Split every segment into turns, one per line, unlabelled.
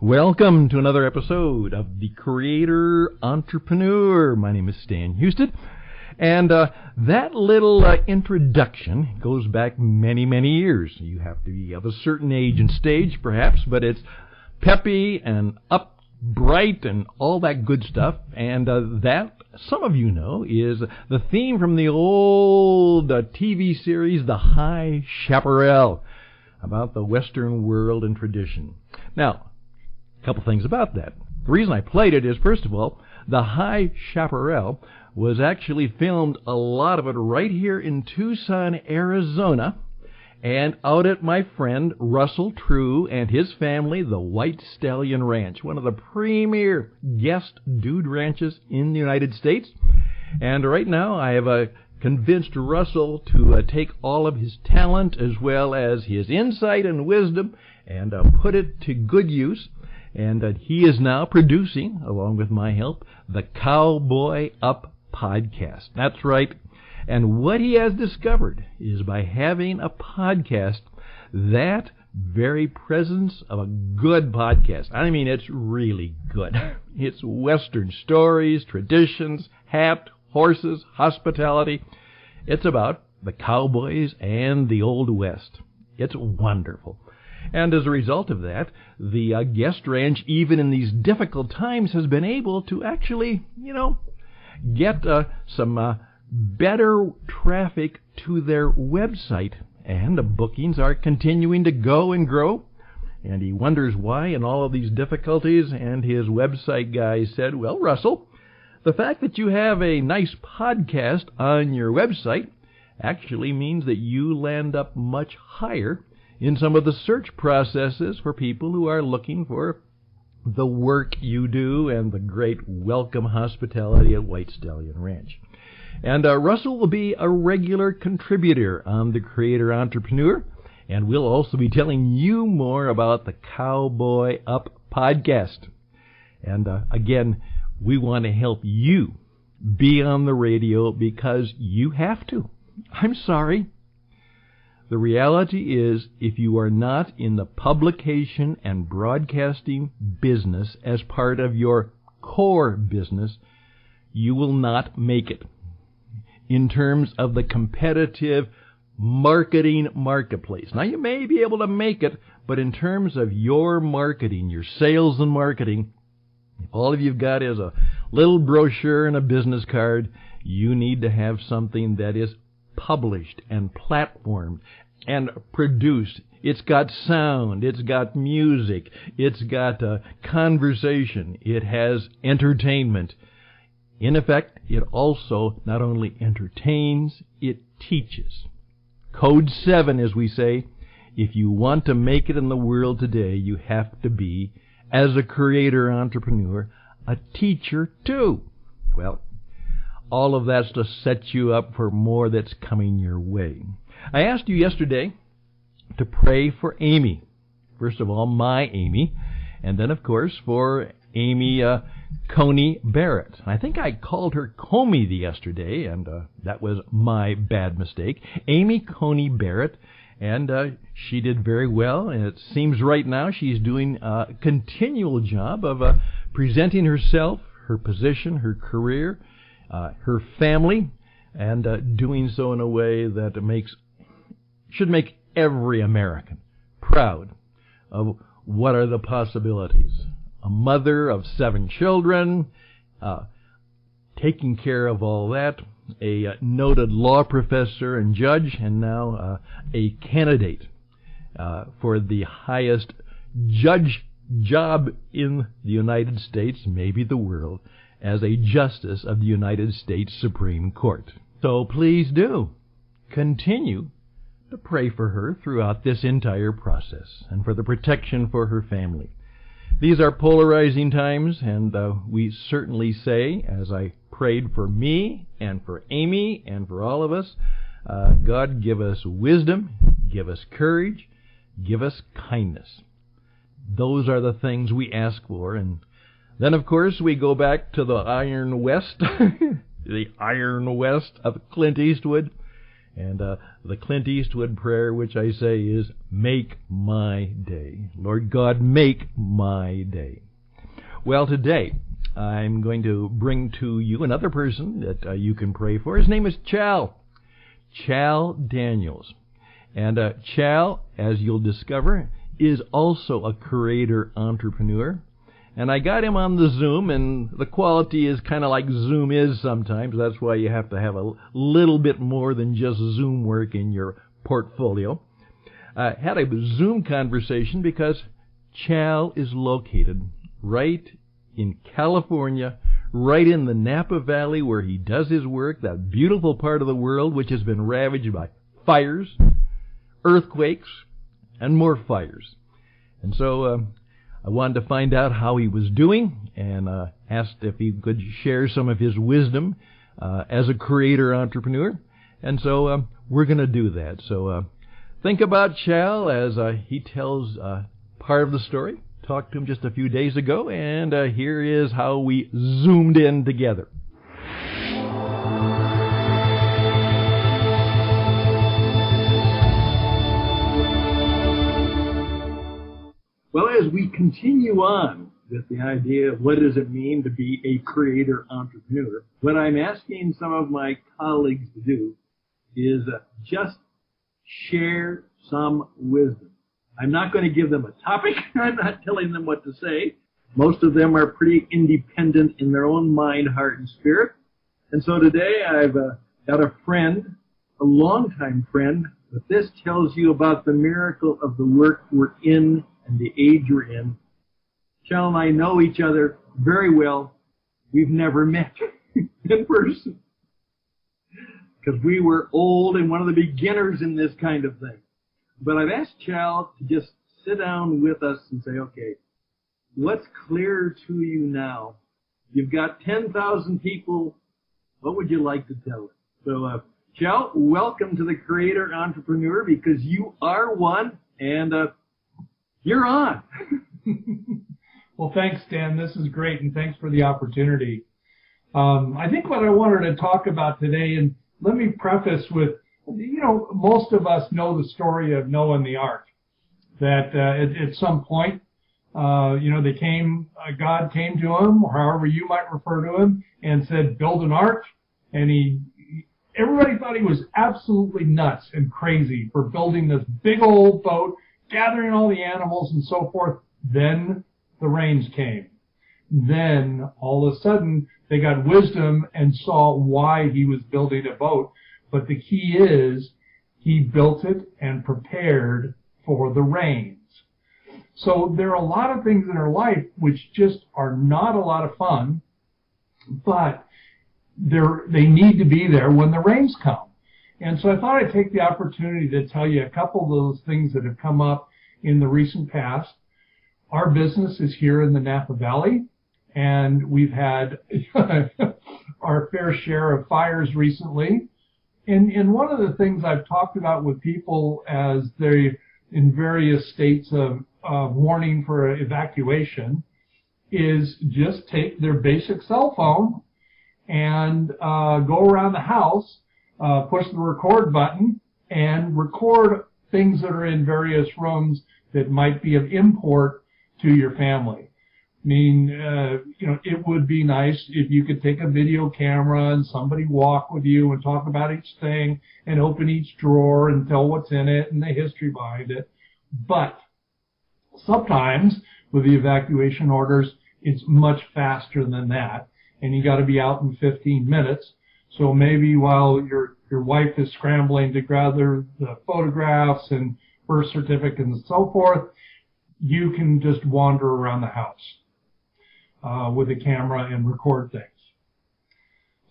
Welcome to another episode of The Creator Entrepreneur. My name is Stan Houston, and that little introduction goes back many, many years. You have to be of a certain age and stage, perhaps, but it's peppy and bright and all that good stuff, and that, some of you know, is the theme from the old TV series The High Chaparral, about the Western world and tradition. Now, a couple things about that. The reason I played it is, first of all, The High Chaparral was actually filmed, a lot of it, right here in Tucson, Arizona, and out at my friend Russell True and his family, the White Stallion Ranch, one of the premier guest dude ranches in the United States. And right now I have convinced Russell to take all of his talent as well as his insight and wisdom and put it to good use. And he is now producing, along with my help, the CowboyUp Podcast. That's right. And what he has discovered is by having a podcast, that very presence of a good podcast, I mean, it's really good. It's Western stories, traditions, hat, horses, hospitality. It's about the cowboys and the Old West. It's wonderful. And as a result of that, the guest ranch, even in these difficult times, has been able to actually, get some better traffic to their website. And the bookings are continuing to go and grow. And he wonders why in all of these difficulties. And his website guy said, well, Russell, the fact that you have a nice podcast on your website actually means that you land up much higher in some of the search processes for people who are looking for the work you do and the great welcome hospitality at White Stallion Ranch. And Russell will be a regular contributor on The Creator Entrepreneur, and we'll also be telling you more about the CowboyUp Podcast. And again, we want to help you be on the radio because you have to. I'm sorry. The reality is, if you are not in the publication and broadcasting business as part of your core business, you will not make it. In terms of the competitive marketing marketplace. Now, you may be able to make it, but in terms of your marketing, your sales and marketing, if all of you've got is a little brochure and a business card, you need to have something that is published and platformed and produced. It's got sound, it's got music, it's got conversation, it has entertainment. In effect, it also not only entertains, it teaches. Code 7, as we say, if you want to make it in the world today, you have to be, as a creator entrepreneur, a teacher too. Well, all of that's to set you up for more that's coming your way. I asked you yesterday to pray for Amy. First of all, my Amy, and then, of course, for Amy Coney Barrett. I think I called her Comey yesterday, and that was my bad mistake. Amy Coney Barrett, and she did very well, and it seems right now she's doing a continual job of presenting herself, her position, her career, her family, and doing so in a way that should make every American proud of what are the possibilities. A mother of 7 children, taking care of all that, a noted law professor and judge, and now a candidate for the highest judge job in the United States, maybe the world, as a justice of the United States Supreme Court. So please do continue to pray for her throughout this entire process and for the protection for her family. These are polarizing times, and we certainly say, as I prayed for me and for Amy and for all of us, God, give us wisdom, give us courage, give us kindness. Those are the things we ask for. And then, of course, we go back to the Iron West, the Iron West of Clint Eastwood, And the Clint Eastwood prayer, which I say is, make my day. Lord God, make my day. Well, today I'm going to bring to you another person that you can pray for. His name is Chal. Chal Daniels. And Chal, as you'll discover, is also a creator entrepreneur. And I got him on the Zoom, and the quality is kind of like Zoom is sometimes. That's why you have to have a little bit more than just Zoom work in your portfolio. Had a Zoom conversation because Chal is located right in California, right in the Napa Valley where he does his work, that beautiful part of the world which has been ravaged by fires, earthquakes, and more fires. And so I wanted to find out how he was doing and asked if he could share some of his wisdom as a creator entrepreneur. And so we're going to do that. So think about Chal as he tells part of the story. Talked to him just a few days ago, and here is how we zoomed in together. Well, as we continue on with the idea of what does it mean to be a creator entrepreneur, what I'm asking some of my colleagues to do is just share some wisdom. I'm not going to give them a topic. I'm not telling them what to say. Most of them are pretty independent in their own mind, heart, and spirit. And so today I've got a friend, a longtime friend, but this tells you about the miracle of the work we're in and the age we're in. Chal and I know each other very well. We've never met in person because we were old and one of the beginners in this kind of thing. But I've asked Chal to just sit down with us and say, okay, what's clear to you now? You've got 10,000 people. What would you like to tell us? So, Chal, welcome to the Creator Entrepreneur because you are one and you're on.
Well, thanks, Dan. This is great, and thanks for the opportunity. I think what I wanted to talk about today, and let me preface with, most of us know the story of Noah and the ark. That at some point, God came to him, or however you might refer to him, and said, build an ark. And everybody thought he was absolutely nuts and crazy for building this big old boat, gathering all the animals and so forth. Then the rains came. Then all of a sudden they got wisdom and saw why he was building a boat. But the key is he built it and prepared for the rains. So there are a lot of things in our life which just are not a lot of fun, but they need to be there when the rains come. And so I thought I'd take the opportunity to tell you a couple of those things that have come up in the recent past. Our business is here in the Napa Valley, and we've had our fair share of fires recently. And one of the things I've talked about with people as they're in various states of warning for evacuation is just take their basic cell phone and go around the house, push the record button, and record things that are in various rooms that might be of import to your family. I mean, it would be nice if you could take a video camera and somebody walk with you and talk about each thing and open each drawer and tell what's in it and the history behind it. But sometimes with the evacuation orders, it's much faster than that, and you got to be out in 15 minutes. So maybe while your wife is scrambling to gather the photographs and birth certificates and so forth, you can just wander around the house with a camera and record things.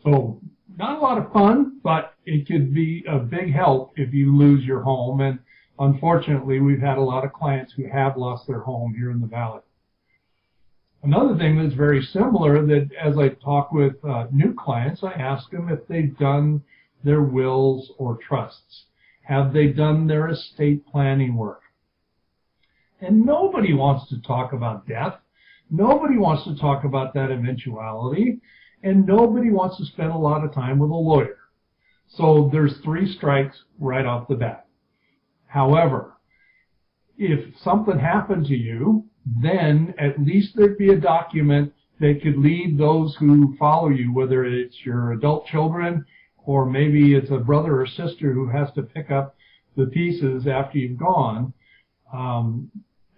So not a lot of fun, but it could be a big help if you lose your home. And unfortunately, we've had a lot of clients who have lost their home here in the Valley. Another thing that's very similar, that as I talk with new clients, I ask them if they've done their wills or trusts. Have they done their estate planning work? And nobody wants to talk about death. Nobody wants to talk about that eventuality. And nobody wants to spend a lot of time with a lawyer. So there's 3 strikes right off the bat. However, if something happened to you, then at least there'd be a document that could lead those who follow you, whether it's your adult children or maybe it's a brother or sister who has to pick up the pieces after you've gone.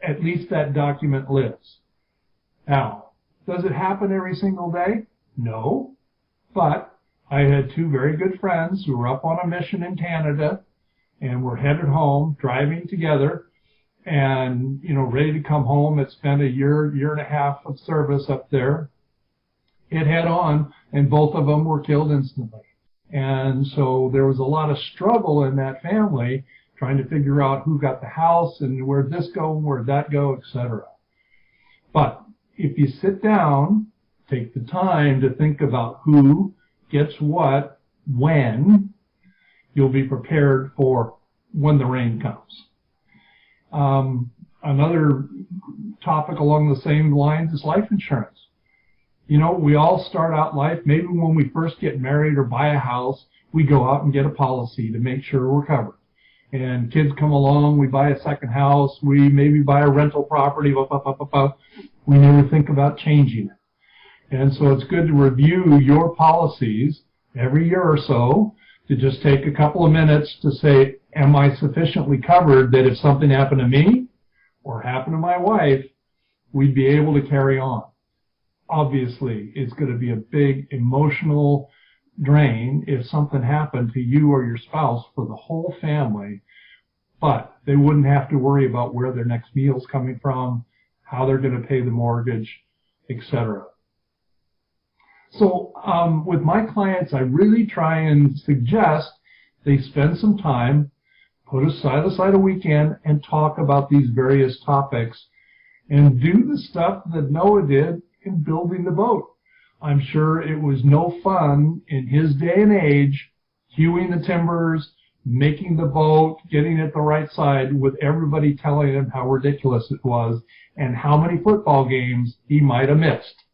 At least that document lives. Now, does it happen every single day? No. But I had 2 very good friends who were up on a mission in Canada and were headed home, driving together, and, ready to come home. Had spent a year and a half of service up there. It head on, and both of them were killed instantly. And so there was a lot of struggle in that family trying to figure out who got the house and where'd this go and where'd that go, etc. But if you sit down, take the time to think about who gets what, when, you'll be prepared for when the rain comes. Another topic along the same lines is life insurance. We all start out life, maybe when we first get married or buy a house, we go out and get a policy to make sure we're covered. And kids come along, we buy a second house, we maybe buy a rental property, we never think about changing it. And so it's good to review your policies every year or so, to just take a couple of minutes to say, am I sufficiently covered that if something happened to me or happened to my wife, we'd be able to carry on. Obviously, it's going to be a big emotional drain if something happened to you or your spouse for the whole family, but they wouldn't have to worry about where their next meal's coming from, how they're going to pay the mortgage, etc. So with my clients, I really try and suggest they spend some time, put aside a weekend, and talk about these various topics and do the stuff that Noah did in building the boat. I'm sure it was no fun in his day and age, hewing the timbers, making the boat, getting it the right side, with everybody telling him how ridiculous it was and how many football games he might have missed.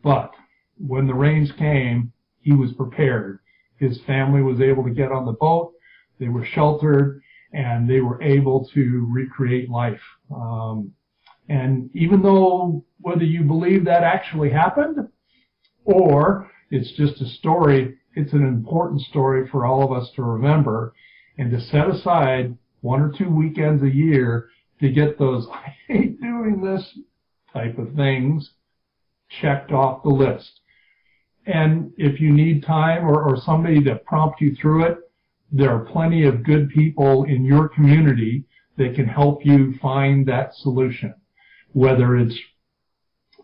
But when the rains came, he was prepared. His family was able to get on the boat, they were sheltered, and they were able to recreate life. And even though whether you believe that actually happened or it's just a story, it's an important story for all of us to remember and to set aside 1 or 2 weekends a year to get those I hate doing this type of things checked off the list. And if you need time or somebody to prompt you through it, there are plenty of good people in your community that can help you find that solution, whether it's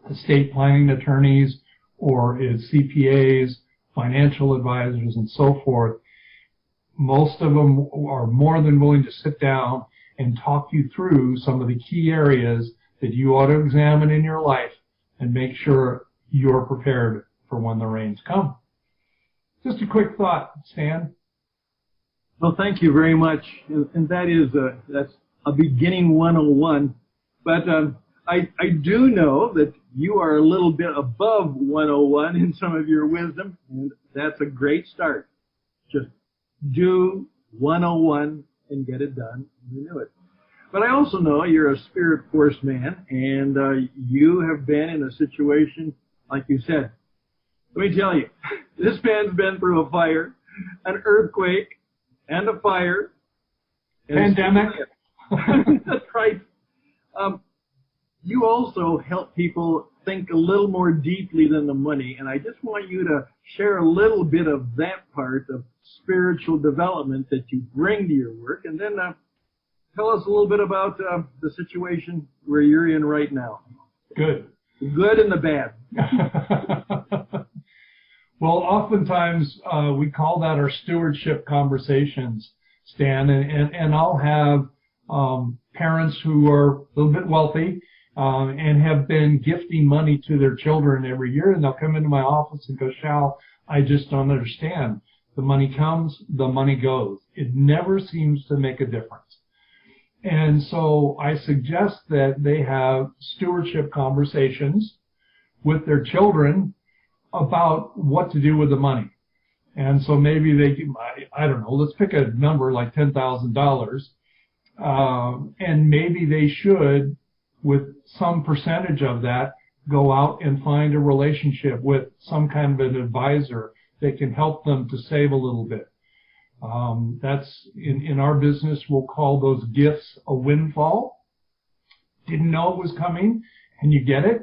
estate planning attorneys or it's CPAs, financial advisors, and so forth. Most of them are more than willing to sit down and talk you through some of the key areas that you ought to examine in your life and make sure you're prepared for when the rains come. Just a quick thought, Stan.
Well, thank you very much. And that's a beginning 101. But I do know that you are a little bit above 101 in some of your wisdom, and that's a great start. Just do 101 and get it done. You know it. But I also know you're a spirit force man, and you have been in a situation, like you said. Let me tell you, this man's been through a fire, an earthquake, and a fire.
Pandemic.
That's right. You also help people think a little more deeply than the money, and I just want you to share a little bit of that part of spiritual development that you bring to your work, and then tell us a little bit about the situation where you're in right now.
Good.
The good and the bad.
Well, oftentimes we call that our stewardship conversations, Stan, and I'll have parents who are a little bit wealthy and have been gifting money to their children every year, and they'll come into my office and go, Chal, I just don't understand. The money comes, the money goes. It never seems to make a difference. And so I suggest that they have stewardship conversations with their children about what to do with the money. And so maybe I don't know, let's pick a number like $10,000. And maybe they should, with some percentage of that, go out and find a relationship with some kind of an advisor that can help them to save a little bit. That's in our business, we'll call those gifts a windfall. Didn't know it was coming, and you get it.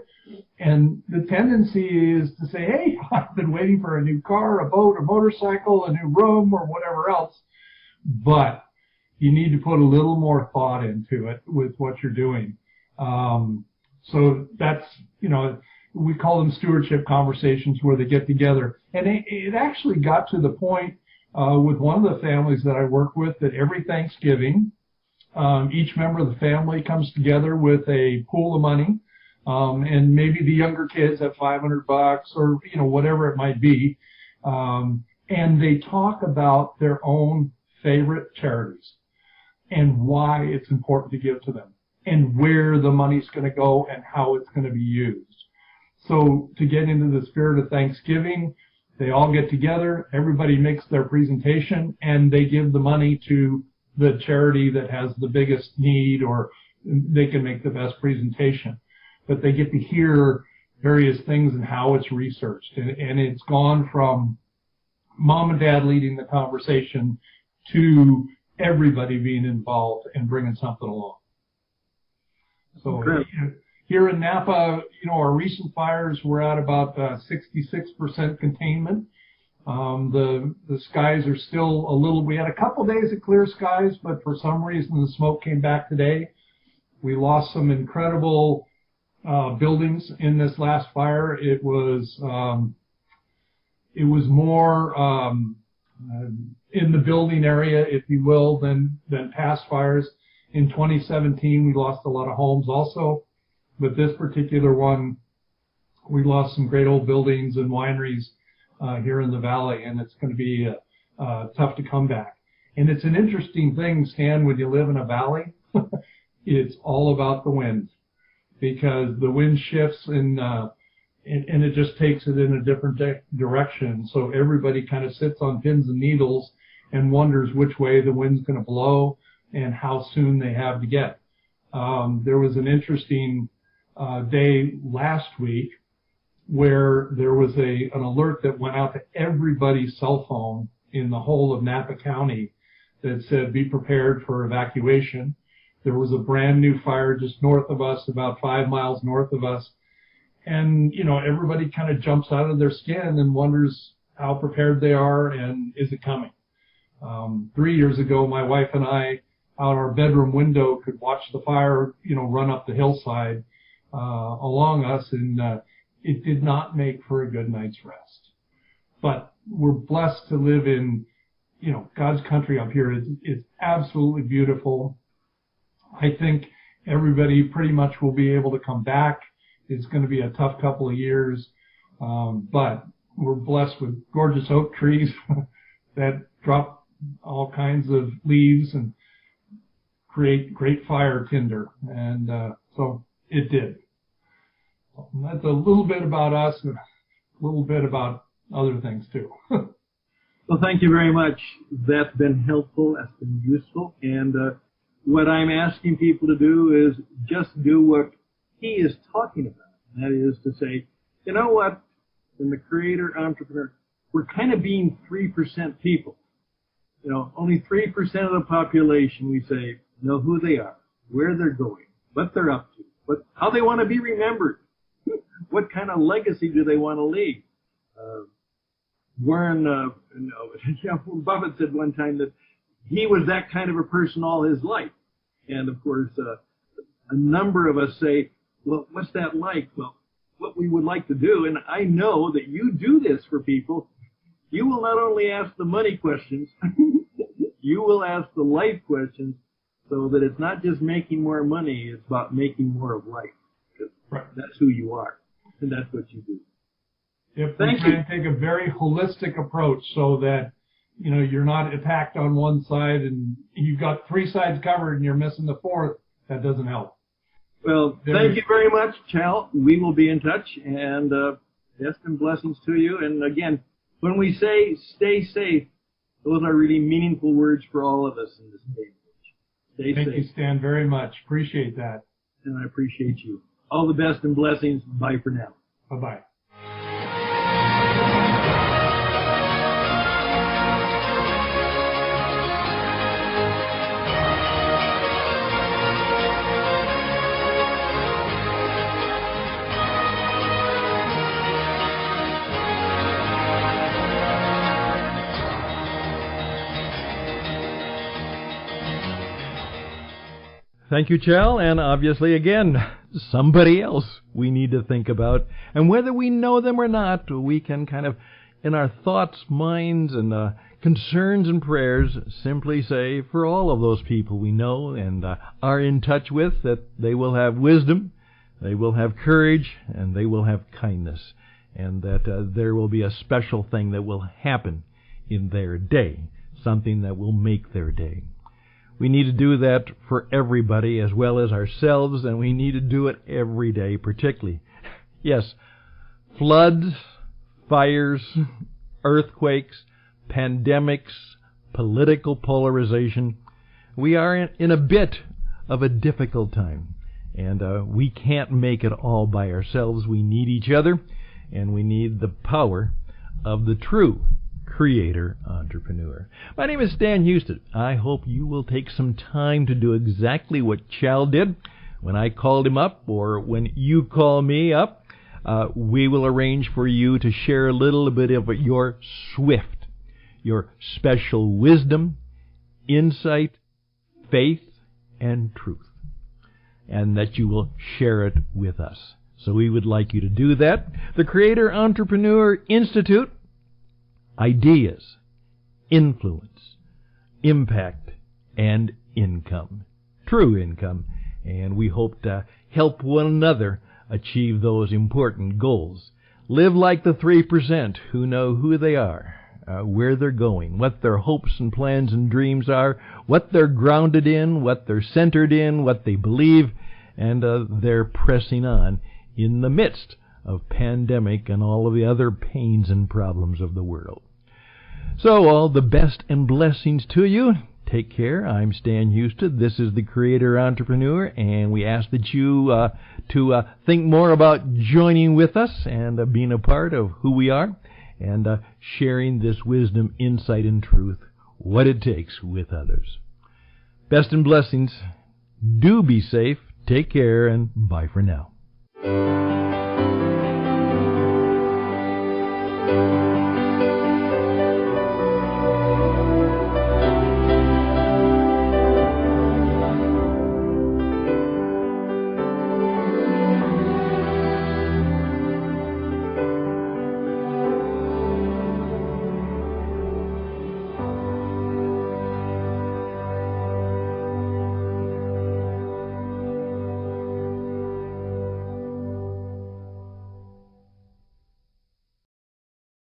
And the tendency is to say, hey, I've been waiting for a new car, a boat, a motorcycle, a new room, or whatever else. But you need to put a little more thought into it with what you're doing. So that's, we call them stewardship conversations where they get together. And it actually got to the point with one of the families that I work with that every Thanksgiving, each member of the family comes together with a pool of money. And maybe the younger kids have $500 or, whatever it might be. And they talk about their own favorite charities and why it's important to give to them and where the money's going to go and how it's going to be used. So to get into the spirit of Thanksgiving, they all get together, everybody makes their presentation, and they give the money to the charity that has the biggest need or they can make the best presentation. But they get to hear various things and how it's researched. And it's gone from mom and dad leading the conversation to everybody being involved and bringing something along. So here in Napa, our recent fires were at about 66% containment. The skies are still we had a couple days of clear skies, but for some reason the smoke came back today. We lost some incredible buildings in this last fire. It was more in the building area, if you will, than past fires. In 2017, we lost a lot of homes also, but this particular one, we lost some great old buildings and wineries here in the valley, and it's going to be tough to come back. And it's an interesting thing, Stan, when you live in a valley. It's all about the wind, because the wind shifts and it just takes it in a different direction. So everybody kind of sits on pins and needles and wonders which way the wind's going to blow and how soon they have to get. There was an interesting day last week where there was an alert that went out to everybody's cell phone in the whole of Napa County that said, be prepared for evacuation. There was a brand new fire just north of us, about 5 miles north of us. And, everybody kind of jumps out of their skin and wonders how prepared they are and is it coming. 3 years ago, my wife and I, out our bedroom window, could watch the fire, run up the hillside along us, and it did not make for a good night's rest. But we're blessed to live in, God's country up here. It's absolutely beautiful. I think everybody pretty much will be able to come back. It's going to be a tough couple of years, but we're blessed with gorgeous oak trees that drop all kinds of leaves and create great fire tinder, and so it did. So that's a little bit about us and a little bit about other things too.
Well, thank you very much. That's been helpful. That's been useful. And what I'm asking people to do is just do what he is talking about. And that is to say, you know what? In the creator entrepreneur, we're kind of being 3% people. Only 3% of the population, we say, know who they are, where they're going, what they're up to, how they want to be remembered, what kind of legacy do they want to leave. Warren Buffett said one time that he was that kind of a person all his life. And of course, a number of us say, well, what's that like? Well, what we would like to do, and I know that you do this for people, you will not only ask the money questions, you will ask the life questions, so that it's not just making more money, it's about making more of life. Right. That's who you are, and that's what you do.
If we try and take a very holistic approach so that, you're not attacked on one side and you've got 3 sides covered and you're missing the 4th, that doesn't help.
Well, thank you very much, Chal. We will be in touch, and best and blessings to you. And again, when we say stay safe, those are really meaningful words for all of us in this day and age. Stay safe.
Thank you, Stan, very much. Appreciate that.
And I appreciate you. All the best and blessings. Bye for now.
Bye-bye.
Thank you, Chal, and obviously, again, somebody else we need to think about. And whether we know them or not, we can kind of, in our thoughts, minds, and concerns and prayers, simply say for all of those people we know and are in touch with, that they will have wisdom, they will have courage, and they will have kindness, and that there will be a special thing that will happen in their day, something that will make their day. We need to do that for everybody as well as ourselves, and we need to do it every day, particularly. Yes, floods, fires, earthquakes, pandemics, political polarization. We are in a bit of a difficult time, and we can't make it all by ourselves. We need each other, and we need the power of the true creator entrepreneur. My name is Stan Houston. I hope you will take some time to do exactly what Chal did when I called him up, or when you call me up. We will arrange for you to share a little bit of your swift, your special wisdom, insight, faith, and truth, and that you will share it with us. So we would like you to do that. The Creator Entrepreneur Institute: ideas, influence, impact, and income. True income. And we hope to help one another achieve those important goals. Live like the 3% who know who they are, where they're going, what their hopes and plans and dreams are, what they're grounded in, what they're centered in, what they believe, and they're pressing on in the midst of pandemic and all of the other pains and problems of the world. So all the best and blessings to you. Take care. I'm Stan Houston. This is the Creator Entrepreneur, and we ask that you to think more about joining with us and being a part of who we are, and sharing this wisdom, insight, and truth, what it takes, with others. Best and blessings. Do be safe. Take care, and bye for now.